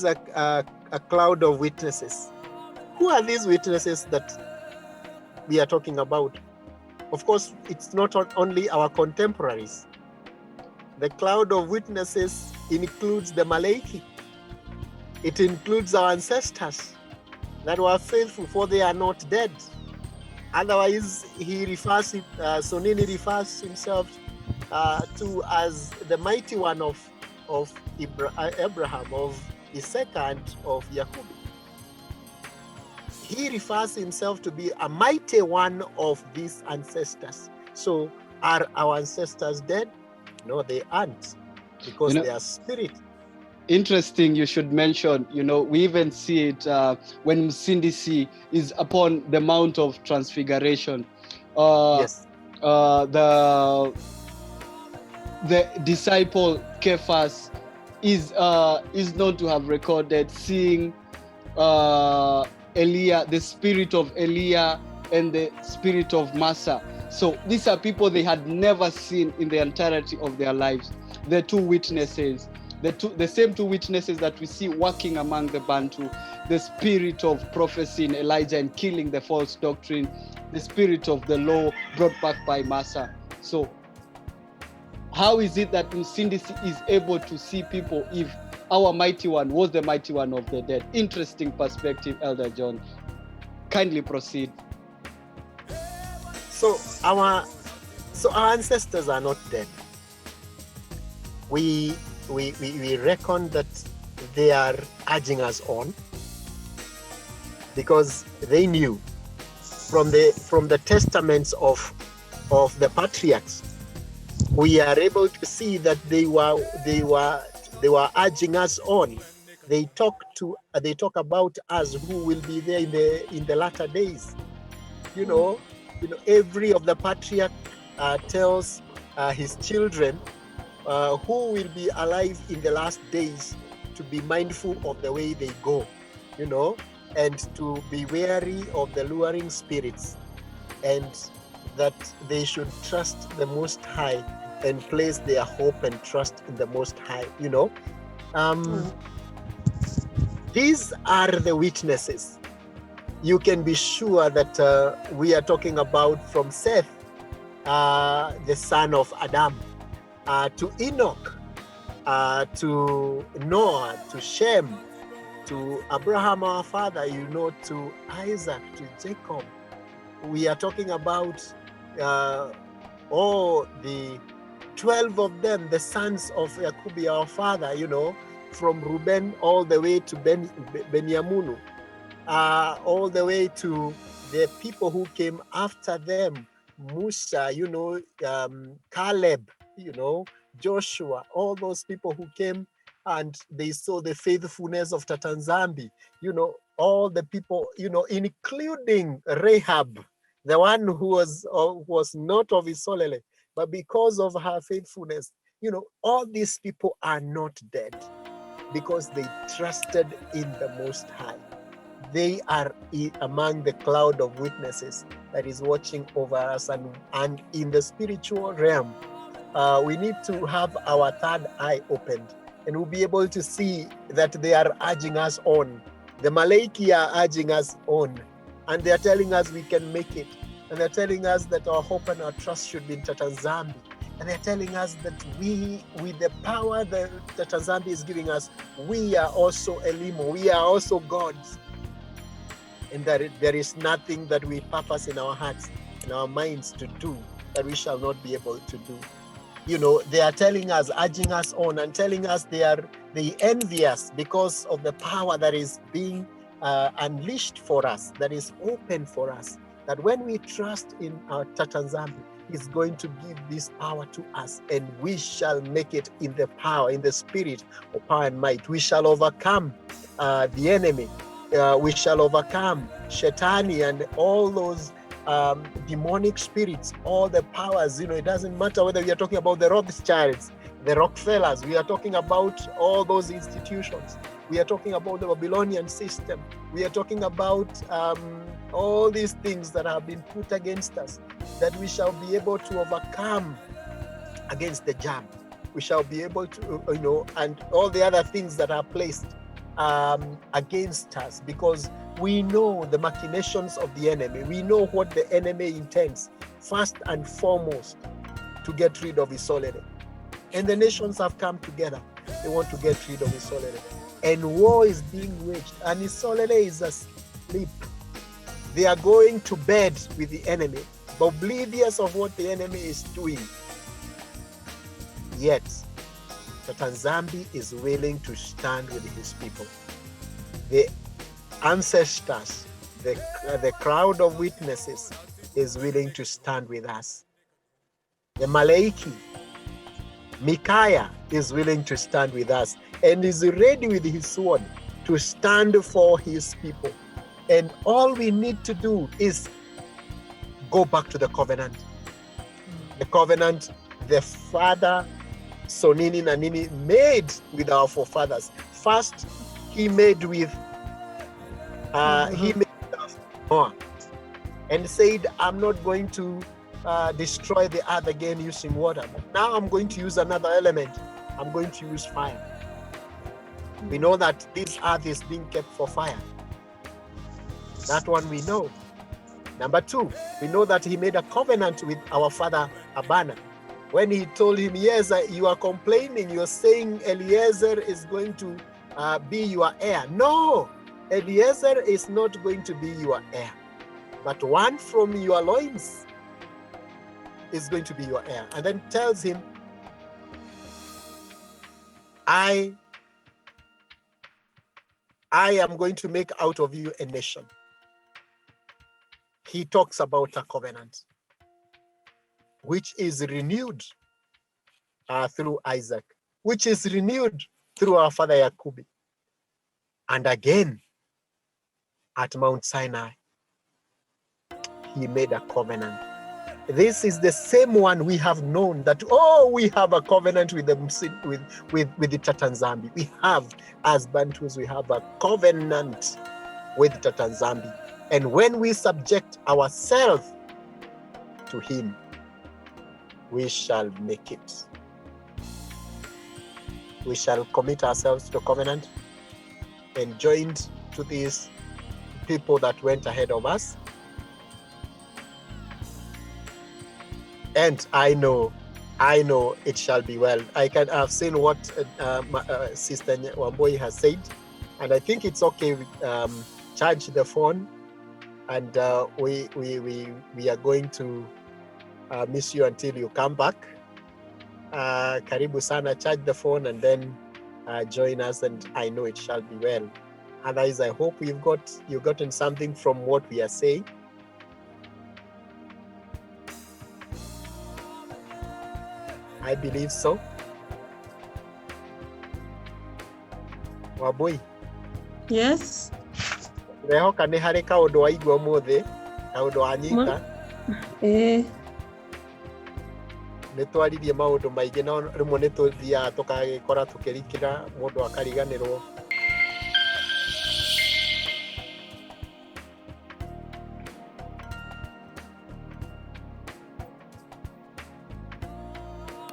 a cloud of witnesses. Who are these witnesses that we are talking about? Of course, it's not only our contemporaries. The cloud of witnesses includes the Malachi. It includes our ancestors that were faithful, for they are not dead. Otherwise, Sonini refers himself to as the mighty one of Abraham, of Isaac, and of Jacob. He refers himself to be a mighty one of these ancestors. So are our ancestors dead? No, they aren't, because they are spirit. Interesting you should mention, we even see it when Msindisi is upon the Mount of Transfiguration. Yes. The disciple Cephas is known to have recorded seeing Elijah, the spirit of Elijah and the spirit of Massa. So these are people they had never seen in the entirety of their lives. The two witnesses, the same two witnesses that we see working among the Bantu, the spirit of prophecy in Elijah and killing the false doctrine, the spirit of the law brought back by Massa. So how is it that Msindisi is able to see people if our mighty one was the mighty one of the dead? Interesting perspective, Elder John. Kindly proceed. So our ancestors are not dead. We reckon that they are urging us on, because they knew from the testaments of the patriarchs. We are able to see that they were urging us on. They talk about us who will be there in the latter days. Every of the patriarch tells his children who will be alive in the last days to be mindful of the way they go, and to be wary of the luring spirits, and that they should trust the Most High and place their hope and trust in the Most High. These are the witnesses. You can be sure that we are talking about from Seth, the son of Adam, to Enoch, to Noah, to Shem, to Abraham our father, to Isaac, to Jacob. We are talking about all the 12 of them, the sons of Jacob our father, from Reuben all the way to Benyamunu, all the way to the people who came after them, Musa, Caleb, Joshua, all those people who came and they saw the faithfulness of Tatanzambi, all the people, including Rahab, the one who was not of Isolele, but because of her faithfulness, all these people are not dead because they trusted in the Most High. They are among the cloud of witnesses that is watching over us, and in the spiritual realm, we need to have our third eye opened, and we'll be able to see that they are urging us on. The Malachi are urging us on, and they are telling us we can make it. And they're telling us that our hope and our trust should be in Tatanzambi. And they're telling us that we, with the power that Tatanzambi is giving us, we are also Elimo, we are also gods. And that there is nothing that we purpose in our hearts, in our minds to do, that we shall not be able to do. They are telling us, urging us on, and telling us they envy us because of the power that is being unleashed for us, that is open for us. That when we trust in our Tatanzambi, He's going to give this power to us, and we shall make it in the power, in the spirit of power and might. We shall overcome the enemy. We shall overcome Shetani and all those demonic spirits, all the powers. It doesn't matter whether we are talking about the Rothschilds, the Rockefellers. We are talking about all those institutions. We are talking about the Babylonian system. We are talking about all these things that have been put against us, that we shall be able to overcome against the jam. We shall be able to, and all the other things that are placed against us, because we know the machinations of the enemy. We know what the enemy intends, first and foremost, to get rid of Isolere. And the nations have come together. They want to get rid of Isolere. And war is being waged, and Isolere is asleep. They are going to bed with the enemy, oblivious of what the enemy is doing. Yet, Tatanzambi is willing to stand with his people. The ancestors, the crowd of witnesses is willing to stand with us. The Malaiki, Micaiah is willing to stand with us and is ready with his sword to stand for his people. And all we need to do is go back to the covenant. The covenant the father Sonini Nanini made with our forefathers. First, he made with Noah and said, I'm not going to destroy the earth again using water. But now I'm going to use another element. I'm going to use fire. We know that this earth is being kept for fire. That one we know. Number two, we know that he made a covenant with our father Abana. When he told him, yes, you are complaining, you're saying Eliezer is going to be your heir. No, Eliezer is not going to be your heir. But one from your loins is going to be your heir. And then tells him, I am going to make out of you a nation. He talks about a covenant, which is renewed through Isaac, which is renewed through our father Yakubi. And again, at Mount Sinai, he made a covenant. This is the same one we have known that, we have a covenant with the Tatanzambi. We have, as Bantus, we have a covenant with Tatanzambi. And when we subject ourselves to him, we shall make it. We shall commit ourselves to the covenant and joined to these people that went ahead of us. And I know it shall be well. I've seen what Sister Wamboi has said, and I think it's okay. Charge the phone, and we are going to miss you until you come back. Karibu sana, charge the phone, and then join us, and I know it shall be well. Otherwise, I hope you've gotten something from what we are saying. I believe so. Wambui. Yes. Rehoka nĩ harĩ kaũndũ waigua ũmũthĩ, kaũndũ wanyita. Nĩ twaririe maũndũ maingĩ, no rĩmwe nĩ tũthiaga tũkagĩkora tũkĩrikĩra mũndũ akariganĩrwo.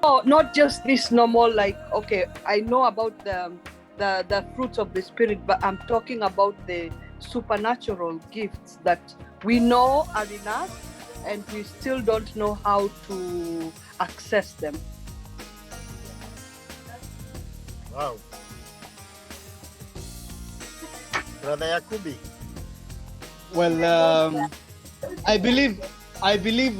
Oh, not just this normal, like, okay, I know about the fruits of the spirit, but I'm talking about the supernatural gifts that we know are in us and we still don't know how to access them. Wow. Brother Yakubi. Well, I believe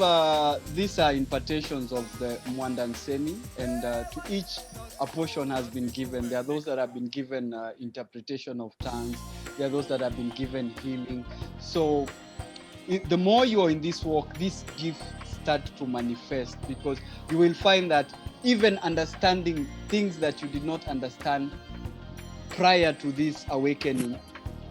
these are invitations of the Mwandanseni, and to each a portion has been given. There are those that have been given interpretation of tongues. There are those that have been given healing. So the more you are in this walk, these gifts start to manifest, because you will find that even understanding things that you did not understand prior to this awakening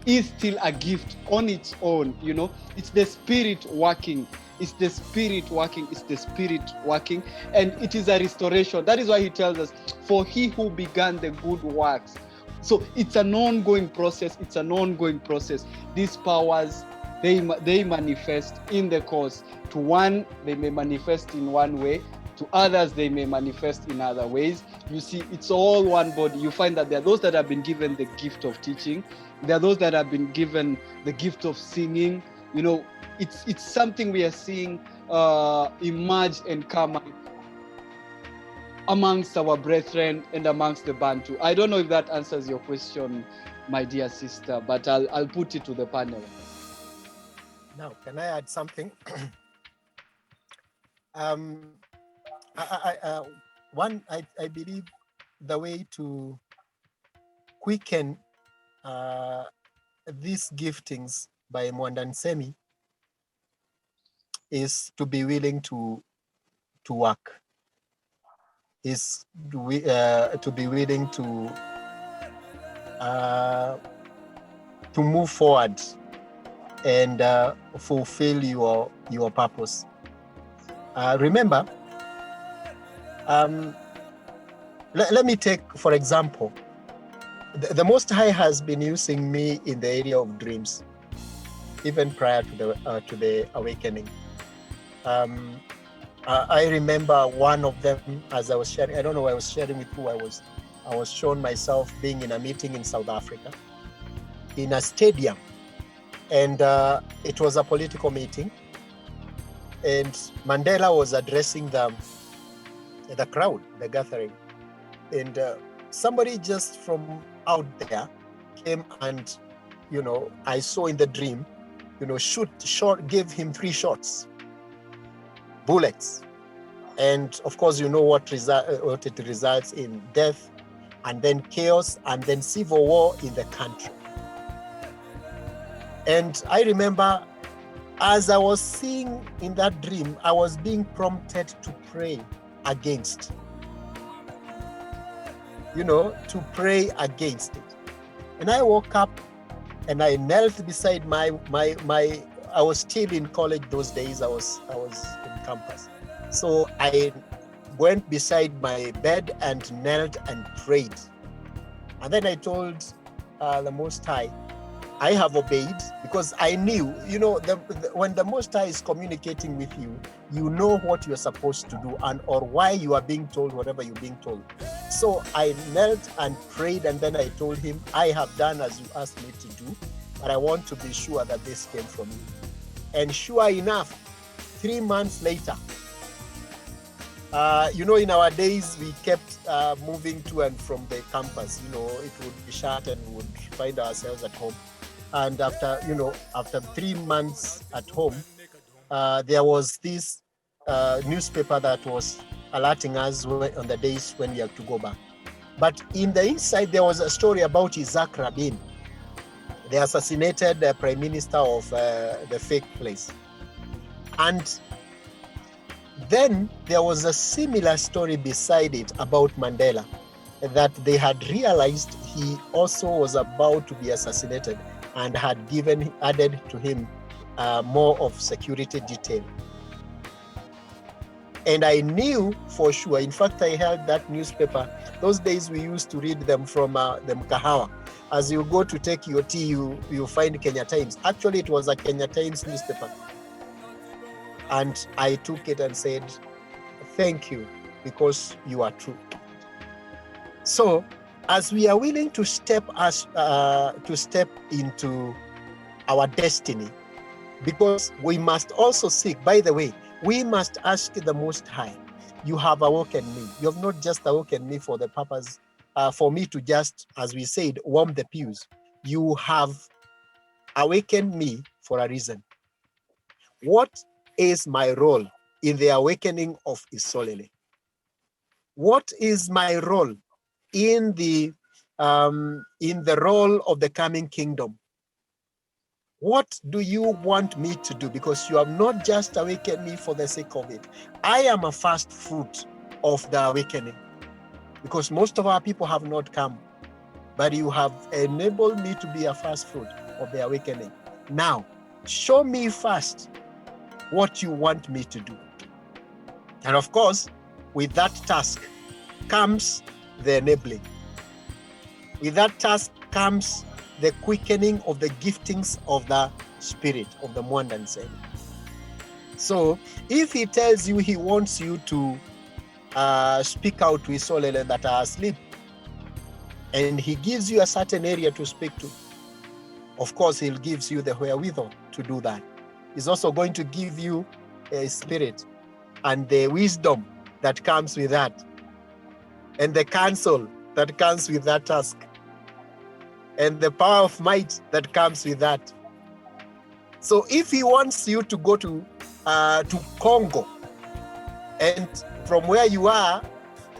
is still a gift on its own. You know, it's the spirit working. It's the spirit working. It's the spirit working. And it is a restoration. That is why he tells us, for he who began the good works. So it's an ongoing process. It's an ongoing process. These powers, they manifest in the course. To one, they may manifest in one way. To others, they may manifest in other ways. You see, it's all one body. You find that there are those that have been given the gift of teaching. There are those that have been given the gift of singing. You know, it's something we are seeing emerge and come up amongst our brethren and amongst the Bantu. I don't know if that answers your question, my dear sister, but I'll put it to the panel. Now, can I add something? I believe the way to quicken these giftings by Mwandansemi is to be willing to work, is to be willing to move forward and fulfill your purpose. Remember, let me take, for example, the Most High has been using me in the area of dreams, even prior to the awakening. I remember one of them, as I was sharing, I don't know, I was sharing with who I was shown myself being in a meeting in South Africa, in a stadium, and it was a political meeting, and Mandela was addressing the crowd, the gathering, and somebody just from out there came and, you know, I saw in the dream, you know, gave him 3 shots, bullets, and of course, you know what it results in: death, and then chaos, and then civil war in the country. And I remember, as I was seeing in that dream, I was being prompted to pray against, you know, to pray against it. And I woke up and I knelt beside my I was still in college those days. I was in campus. So I went beside my bed and knelt and prayed. And then I told the Most High, I have obeyed, because I knew, you know, when the Most High is communicating with you, you know what you're supposed to do and or why you are being told whatever you're being told. So I knelt and prayed, and then I told him, I have done as you asked me to do, but I want to be sure that this came from you. And sure enough, 3 months later, you know, in our days, we kept moving to and from the campus. You know, it would be shut and we would find ourselves at home. And after 3 months at home, there was this newspaper that was alerting us on the days when we had to go back. But in the inside, there was a story about Isaac Rabin, the assassinated prime minister of the fake place. And then there was a similar story beside it about Mandela, that they had realized he also was about to be assassinated and had added to him more of security detail. And I knew for sure, in fact, I held that newspaper. Those days we used to read them from the Mkahawa. As you go to take your tea, you find Kenya Times. Actually, it was a Kenya Times newspaper. And I took it and said, thank you, because you are true. So, as we are willing to step into our destiny, because we must also seek, by the way, we must ask the Most High, you have awoken me. You have not just awoken me for the purpose, for me to just, as we said, warm the pews. You have awakened me for a reason. What is my role in the awakening of Isolele? What is my role in the role of the coming kingdom? What do you want me to do? Because you have not just awakened me for the sake of it. I am a first fruit of the awakening, because most of our people have not come, but you have enabled me to be a first fruit of the awakening. Now, show me first what you want me to do. And of course, with that task comes the enabling. With that task comes the quickening of the giftings of the Spirit, of the Mwandansemi. So if he tells you he wants you to speak out to Isolele that are asleep. And he gives you a certain area to speak to. Of course, he gives you the wherewithal to do that. He's also going to give you a spirit and the wisdom that comes with that, and the counsel that comes with that task, and the power of might that comes with that. So if he wants you to go to Congo, and from where you are,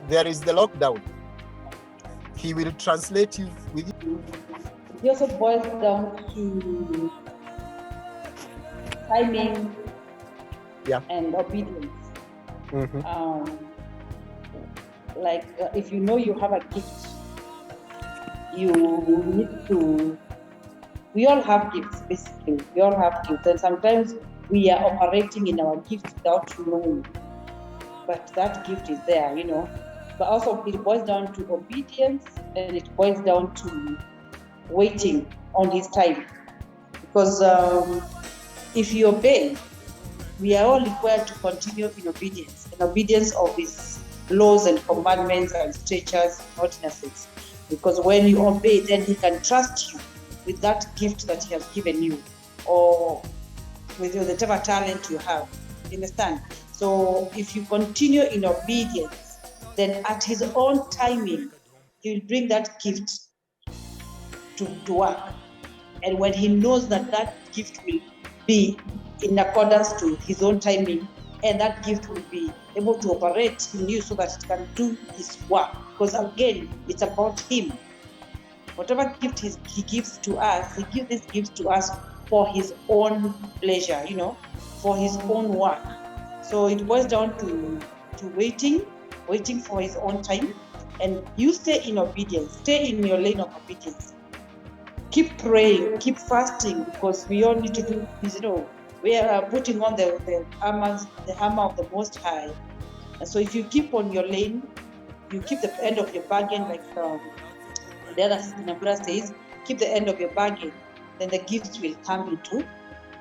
there is the lockdown, he will translate you with you. It also boils down to timing and obedience. If you know you have a gift, you need to. We all have gifts, basically. We all have gifts, and sometimes we are operating in our gifts without knowing. But that gift is there, But also, it boils down to obedience, and it boils down to waiting on his time. Because if you obey, we are all required to continue in obedience of his laws and commandments and statutes and ordinances. Because when you obey, then he can trust you with that gift that he has given you, or with whatever talent you have. You understand? So if you continue in obedience, then at his own timing, he will bring that gift to work. And when he knows that gift will be in accordance to his own timing, and that gift will be able to operate in you so that it can do his work. Because again, it's about him. Whatever gift he gives to us, he gives this gift to us for his own pleasure, for his own work. So it boils down to waiting for his own time. And you stay in obedience, stay in your lane of obedience. Keep praying, keep fasting, because we all need to do this, we are putting on the armor of the Most High. And so if you keep on your lane, you keep the end of your bargain, like the other Nambura says, keep the end of your bargain, then the gifts will come into.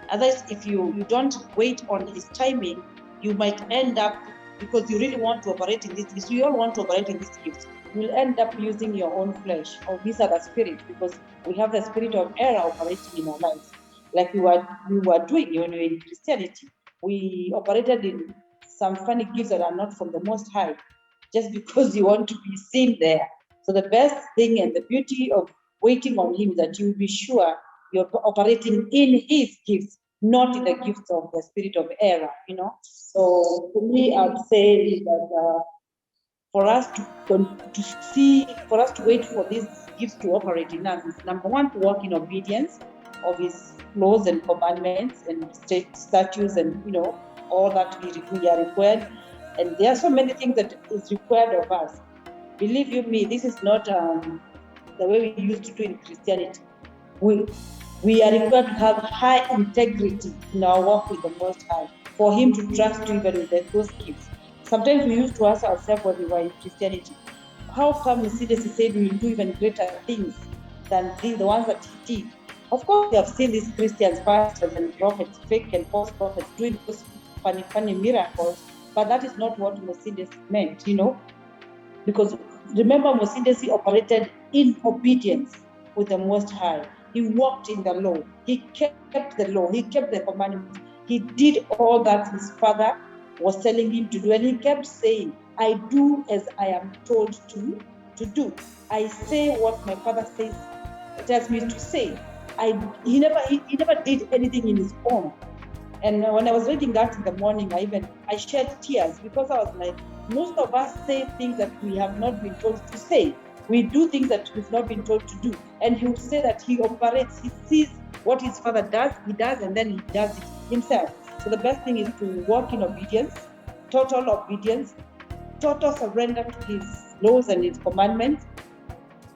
Otherwise, if you don't wait on his timing, you might end up, because you really want to operate in this gift, we all want to operate in this gift, you'll end up using your own flesh or these other spirits, because we have the spirit of error operating in our lives. Like we were doing when we were in Christianity. We operated in some funny gifts that are not from the Most High, just because you want to be seen there. So the best thing and the beauty of waiting on him is that you will be sure you're operating in his gifts, not in the gifts of the spirit of error, So for me, I would say that for us to wait for these gifts to operate in us is, number one, to walk in obedience of his laws and commandments and statutes and all that we are required. And there are so many things that is required of us. Believe you me, this is not the way we used to do in Christianity. We are required to have high integrity in our walk with the Most High, for him to trust you even with those gifts. Sometimes we used to ask ourselves when we were in Christianity, how come Mercedes said we will do even greater things than the ones that he did? Of course, we have seen these Christians, pastors and prophets, fake and false prophets, doing those funny miracles, but that is not what Mercedes meant, because remember, Mercedes operated in obedience with the Most High. He walked in the law. He kept the law. He kept the commandments. He did all that his father was telling him to do, and he kept saying, I do as I am told to do. I say what my father tells me to say. He never did anything in his own. And when I was reading that in the morning, I shed tears, because I was like, most of us say things that we have not been told to say. We do things that we've not been told to do. And he would say that he operates, he sees what his father does, he does, and then he does it himself. So the best thing is to walk in obedience, total surrender to his laws and his commandments,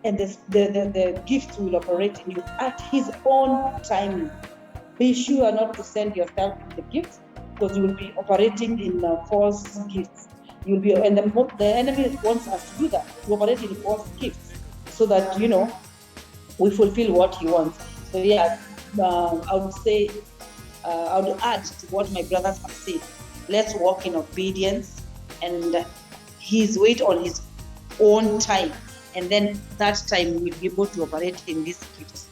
and the gifts will operate in you at his own timing. Be sure not to send yourself in the gifts, because you will be operating in false gifts. You'll be, and the enemy wants us to do that, to operate in false gifts, so that we fulfill what he wants. So I would say, I would add to what my brothers have said. Let's walk in obedience and He's wait on his own time, and then that time we'll be able to operate in these gifts.